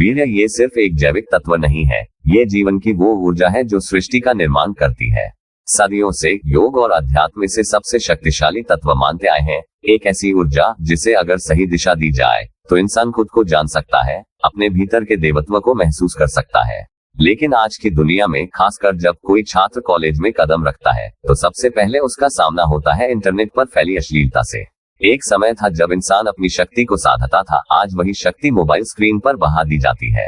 वीर्य ये सिर्फ एक जैविक तत्व नहीं है, ये जीवन की वो ऊर्जा है जो सृष्टि का निर्माण करती है। सदियों से योग और अध्यात्म इसे सबसे शक्तिशाली तत्व मानते आए हैं। एक ऐसी ऊर्जा जिसे अगर सही दिशा दी जाए तो इंसान खुद को जान सकता है, अपने भीतर के देवत्व को महसूस कर सकता है। लेकिन आज की दुनिया में, खासकर जब कोई छात्र कॉलेज में कदम रखता है, तो सबसे पहले उसका सामना होता है इंटरनेट पर फैली अश्लीलता से। एक समय था जब इंसान अपनी शक्ति को साधता था, आज वही शक्ति मोबाइल स्क्रीन पर बहा दी जाती है।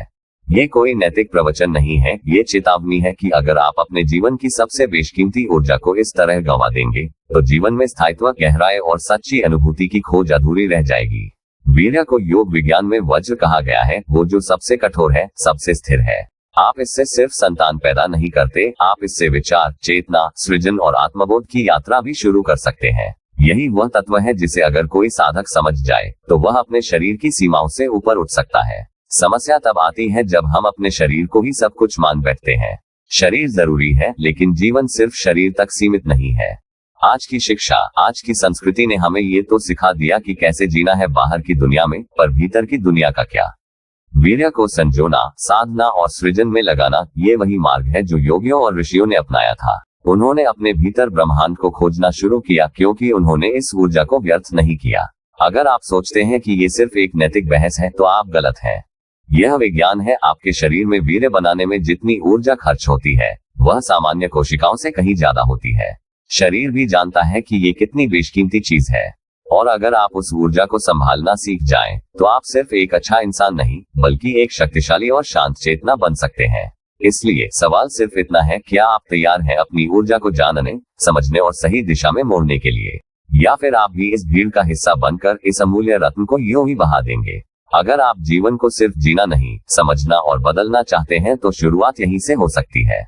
ये कोई नैतिक प्रवचन नहीं है, ये चेतावनी है कि अगर आप अपने जीवन की सबसे बेशकीमती ऊर्जा को इस तरह गंवा देंगे, तो जीवन में स्थायित्व, गहराई और सच्ची अनुभूति की खोज अधूरी रह जाएगी। वीर्य को योग विज्ञान में वज्र कहा गया है, वो जो सबसे कठोर है, सबसे स्थिर है। आप इससे सिर्फ संतान पैदा नहीं करते, आप इससे विचार, चेतना, सृजन और आत्मबोध की यात्रा भी शुरू कर सकते हैं। यही वह तत्व है जिसे अगर कोई साधक समझ जाए तो वह अपने शरीर की सीमाओं से ऊपर उठ सकता है। समस्या तब आती है जब हम अपने शरीर को ही सब कुछ मान बैठते हैं। शरीर जरूरी है, लेकिन जीवन सिर्फ शरीर तक सीमित नहीं है। आज की शिक्षा, आज की संस्कृति ने हमें ये तो सिखा दिया कि कैसे जीना है बाहर की दुनिया में, पर भीतर की दुनिया का क्या। वीर्य को संजोना, साधना और सृजन में लगाना, ये वही मार्ग है जो योगियों और ऋषियों ने अपनाया था। उन्होंने अपने भीतर ब्रह्मांड को खोजना शुरू किया, क्योंकि उन्होंने इस ऊर्जा को व्यर्थ नहीं किया। अगर आप सोचते हैं कि ये सिर्फ एक नैतिक बहस है, तो आप गलत हैं। यह विज्ञान है। आपके शरीर में वीर्य बनाने में जितनी ऊर्जा खर्च होती है, वह सामान्य कोशिकाओं से कहीं ज्यादा होती है। शरीर भी जानता है कि ये कितनी बेशकीमती चीज है, और अगर आप उस ऊर्जा को संभालना सीख जाएं, तो आप सिर्फ एक अच्छा इंसान नहीं, बल्कि एक शक्तिशाली और शांत चेतना बन सकते हैं। इसलिए सवाल सिर्फ इतना है, क्या आप तैयार हैं अपनी ऊर्जा को जानने, समझने और सही दिशा में मोड़ने के लिए, या फिर आप भी इस भीड़ का हिस्सा बनकर इस अमूल्य रत्न को यूं ही बहा देंगे। अगर आप जीवन को सिर्फ जीना नहीं, समझना और बदलना चाहते हैं, तो शुरुआत यहीं से हो सकती है।